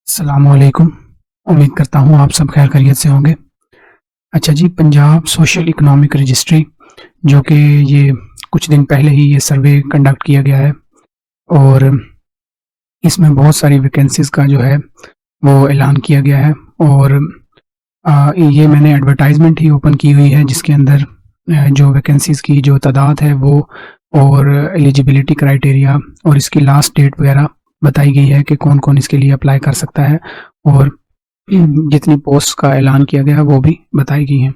अस्सलामुअलैकुम। उम्मीद करता हूँ आप सब खैर खैरियत से होंगे। अच्छा जी, पंजाब सोशल इकोनॉमिक रजिस्ट्री जो कि ये कुछ दिन पहले ही ये सर्वे कंडक्ट किया गया है और इसमें बहुत सारी वैकेंसीज़ का जो है वो ऐलान किया गया है और ये मैंने एडवर्टाइज़मेंट ही ओपन की हुई है जिसके अंदर जो वैकेंसीज़ की जो तादाद है वो और एलिजिबिलिटी क्राइटेरिया और इसकी लास्ट डेट वगैरह बताई गई है कि कौन-कौन इसके लिए अप्लाई कर सकता है और जितनी पोस्ट का ऐलान किया गया है वो भी बताई गई हैं।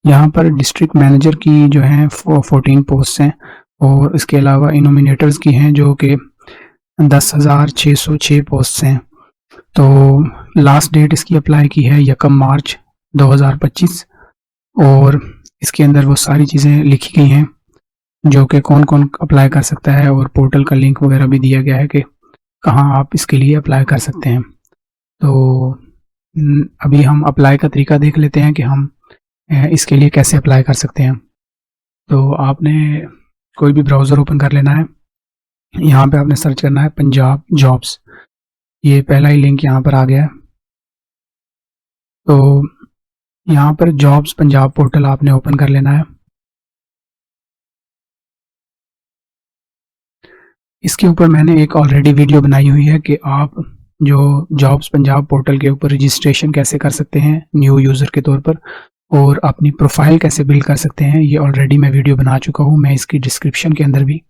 यहाँ पर डिस्ट्रिक्ट मैनेजर की जो है 14 पोस्ट हैं और इसके अलावा इनोमिनेटर्स की हैं जो कि 10,606 पोस्ट हैं। तो लास्ट डेट इसकी अप्लाई की है 1 मार्च 2025 और इसके अंदर वो सारी चीज़ें लिखी गई हैं जो कि कौन-कौन अप्लाई कर सकता है और पोर्टल का लिंक वगैरह भी दिया गया है कि कहाँ आप इसके लिए अप्लाई कर सकते हैं। तो अभी हम अप्लाई का तरीका देख लेते हैं कि हम इसके लिए कैसे अप्लाई कर सकते हैं। तो आपने कोई भी ब्राउज़र ओपन कर लेना है। यहाँ पे आपने सर्च करना है पंजाब जॉब्स। ये पहला ही लिंक यहाँ पर आ गया है। तो यहाँ पर जॉब्स पंजाब पोर्टल आपने ओपन कर लेना है। इसके ऊपर मैंने एक ऑलरेडी वीडियो बनाई हुई है कि आप जो जॉब्स पंजाब पोर्टल के ऊपर रजिस्ट्रेशन कैसे कर सकते हैं न्यू यूज़र के तौर पर और अपनी प्रोफाइल कैसे बिल्ड कर सकते हैं। ये ऑलरेडी मैं वीडियो बना चुका हूँ। मैं इसकी डिस्क्रिप्शन के अंदर भी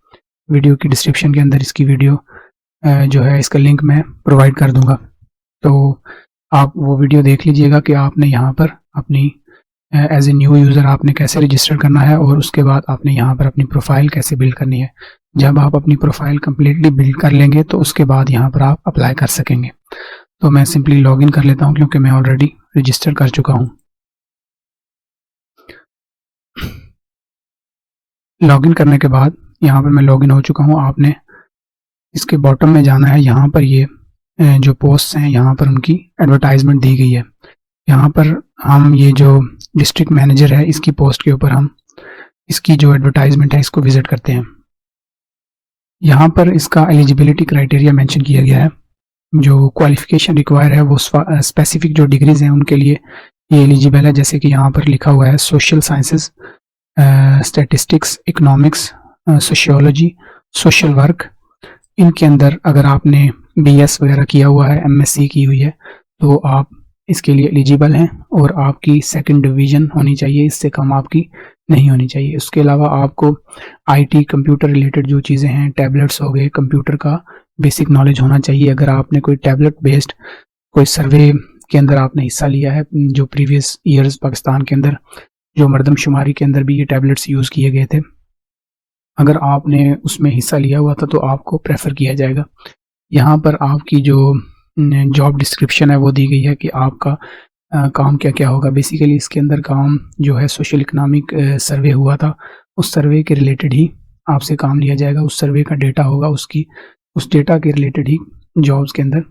वीडियो की डिस्क्रिप्शन के अंदर इसकी वीडियो जो है इसका लिंक मैं प्रोवाइड कर दूंगा। तो आप वो वीडियो देख लीजिएगा कि आपने यहाँ पर अपनी एज ए न्यू यूज़र आपने कैसे रजिस्टर करना है और उसके बाद आपने यहाँ पर अपनी प्रोफाइल कैसे बिल्ड करनी है। जब आप अपनी प्रोफाइल कम्प्लीटली बिल्ड कर लेंगे तो उसके बाद यहाँ पर आप अप्लाई कर सकेंगे। तो मैं सिंपली लॉगिन कर लेता हूँ क्योंकि मैं ऑलरेडी रजिस्टर कर चुका हूँ। लॉगिन करने के बाद यहाँ पर मैं लॉगिन हो चुका हूँ। आपने इसके बॉटम में जाना है। यहाँ पर ये जो पोस्ट हैं यहाँ पर उनकी एडवर्टाइजमेंट दी गई है। यहाँ पर हम ये जो डिस्ट्रिक्ट मैनेजर है इसकी पोस्ट के ऊपर हम इसकी जो एडवर्टाइजमेंट है इसको विजिट करते हैं। यहाँ पर इसका एलिजिबिलिटी क्राइटेरिया मेंशन किया गया है। जो क्वालिफिकेशन रिक्वायर है वो स्पेसिफिक जो डिग्रीज हैं उनके लिए ये एलिजिबल है। जैसे कि यहाँ पर लिखा हुआ है social sciences, statistics, economics, sociology, social work. इनके अंदर अगर आपने बीएस वगैरह किया हुआ है, एमएससी की हुई है तो आप इसके लिए एलिजिबल हैं और आपकी सेकंड डिवीज़न होनी चाहिए, इससे कम आपकी नहीं होनी चाहिए। उसके अलावा आपको आईटी कंप्यूटर रिलेटेड जो चीज़ें हैं, टैबलेट्स हो गए, कंप्यूटर का बेसिक नॉलेज होना चाहिए। अगर आपने कोई टैबलेट बेस्ड कोई सर्वे के अंदर आपने हिस्सा लिया है जो प्रीवियस ईयर्स पाकिस्तान के अंदर जो मरदमशुमारी के अंदर भी ये टैबलेट्स यूज़ किए गए थे, अगर आपने उसमें हिस्सा लिया हुआ था तो आपको प्रेफर किया जाएगा। यहाँ पर आपकी जो जॉब डिस्क्रिप्शन है वो दी गई है कि आपका काम क्या क्या होगा। बेसिकली इसके अंदर काम जो है सोशल इकोनॉमिक सर्वे हुआ था, उस सर्वे के रिलेटेड ही आपसे काम लिया जाएगा। उस सर्वे का डेटा होगा, उस डेटा के रिलेटेड ही जॉब्स के अंदर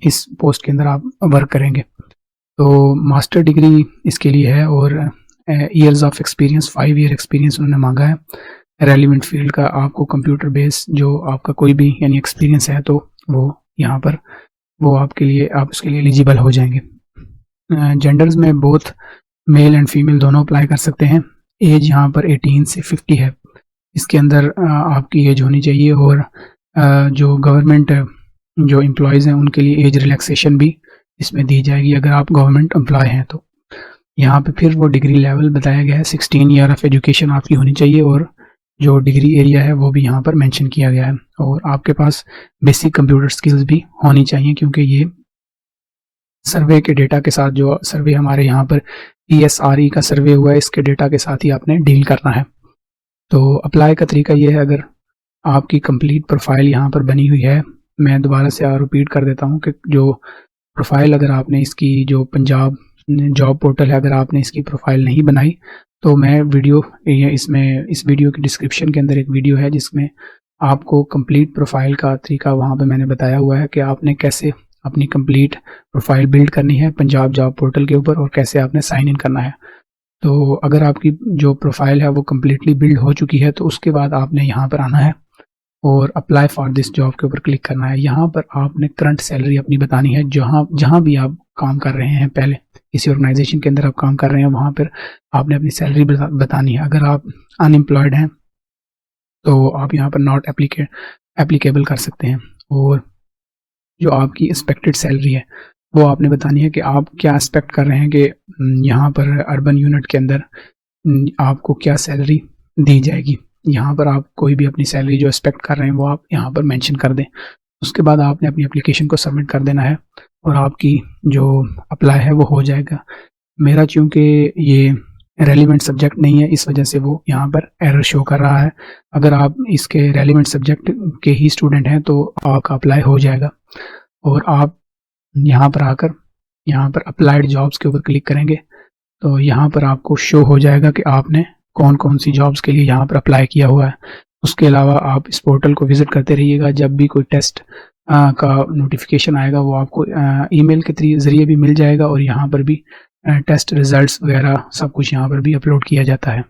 इस पोस्ट के अंदर आप वर्क करेंगे। तो मास्टर डिग्री इसके लिए है और years of experience 5 year experience उन्होंने मांगा है। रेलिवेंट फील्ड का आपको कंप्यूटर बेस जो आपका कोई भी यानी एक्सपीरियंस है तो वो यहाँ पर वो आपके लिए आप उसके लिए एलिजिबल हो जाएंगे। जेंडर्स में बोथ मेल एंड फीमेल दोनों अप्लाई कर सकते हैं। एज यहाँ पर 18 से 50 है, इसके अंदर आपकी एज होनी चाहिए। और जो गवर्नमेंट जो एम्प्लॉयज़ हैं उनके लिए एज रिलैक्सेशन भी इसमें दी जाएगी अगर आप गवर्नमेंट एम्प्लॉय हैं तो। यहाँ पे फिर वो डिग्री लेवल बताया गया है, 16 ईयर ऑफ एजुकेशन आपकी होनी चाहिए और जो डिग्री एरिया है वो भी यहाँ पर मेंशन किया गया है। और आपके पास बेसिक कंप्यूटर स्किल्स भी होनी चाहिए क्योंकि ये सर्वे के डेटा के साथ जो सर्वे हमारे यहाँ पर PSRE का सर्वे हुआ है इसके डेटा के साथ ही आपने डील करना है। तो अप्लाई का तरीका ये है, अगर आपकी कंप्लीट प्रोफाइल यहाँ पर बनी हुई है, मैं दोबारा से रिपीट कर देता हूँ कि जो प्रोफाइल अगर आपने इसकी जो पंजाब जॉब पोर्टल है अगर आपने इसकी प्रोफाइल नहीं बनाई तो मैं वीडियो इसमें इस वीडियो की डिस्क्रिप्शन के अंदर एक वीडियो है जिसमें आपको कंप्लीट प्रोफाइल का तरीका वहाँ पे मैंने बताया हुआ है कि आपने कैसे अपनी कंप्लीट प्रोफाइल बिल्ड करनी है पंजाब जॉब पोर्टल के ऊपर और कैसे आपने साइन इन करना है। तो अगर आपकी जो प्रोफाइल है वो कम्प्लीटली बिल्ड हो चुकी है तो उसके बाद आपने यहाँ पर आना है और अप्लाई फॉर दिस जॉब के ऊपर क्लिक करना है। यहाँ पर आपने करंट सैलरी अपनी बतानी है, जहाँ भी आप काम कर रहे हैं, पहले किसी ऑर्गेनाइजेशन के अंदर आप काम कर रहे हैं वहाँ पर आपने अपनी सैलरी बतानी है। अगर आप अनएम्प्लॉयड हैं तो आप यहाँ पर नॉट एप्लीकेबल कर सकते हैं। और जो आपकी एक्सपेक्टेड सैलरी है वो आपने बतानी है कि आप क्या एक्सपेक्ट कर रहे हैं कि यहाँ पर अर्बन यूनिट के अंदर आपको क्या सैलरी दी जाएगी। यहाँ पर आप कोई भी अपनी सैलरी जो एक्सपेक्ट कर रहे हैं वो आप यहाँ पर मेंशन कर दें। उसके बाद आपने अपनी एप्लीकेशन को सबमिट कर देना है और आपकी जो अप्लाई है वो हो जाएगा। मेरा चूँकि ये रेलिवेंट सब्जेक्ट नहीं है इस वजह से वो यहाँ पर एरर शो कर रहा है। अगर आप इसके रेलिवेंट सब्जेक्ट के ही स्टूडेंट हैं तो आपका अप्लाई हो जाएगा। और आप यहाँ पर आकर यहाँ पर अप्लाइड जॉब्स के ऊपर क्लिक करेंगे तो यहाँ पर आपको शो हो जाएगा कि आपने कौन कौन सी जॉब्स के लिए यहाँ पर अप्लाई किया हुआ है। उसके अलावा आप इस पोर्टल को विजिट करते रहिएगा। जब भी कोई टेस्ट का नोटिफिकेशन आएगा वो आपको ईमेल के ज़रिए भी मिल जाएगा और यहाँ पर भी टेस्ट रिजल्ट्स वगैरह सब कुछ यहाँ पर भी अपलोड किया जाता है।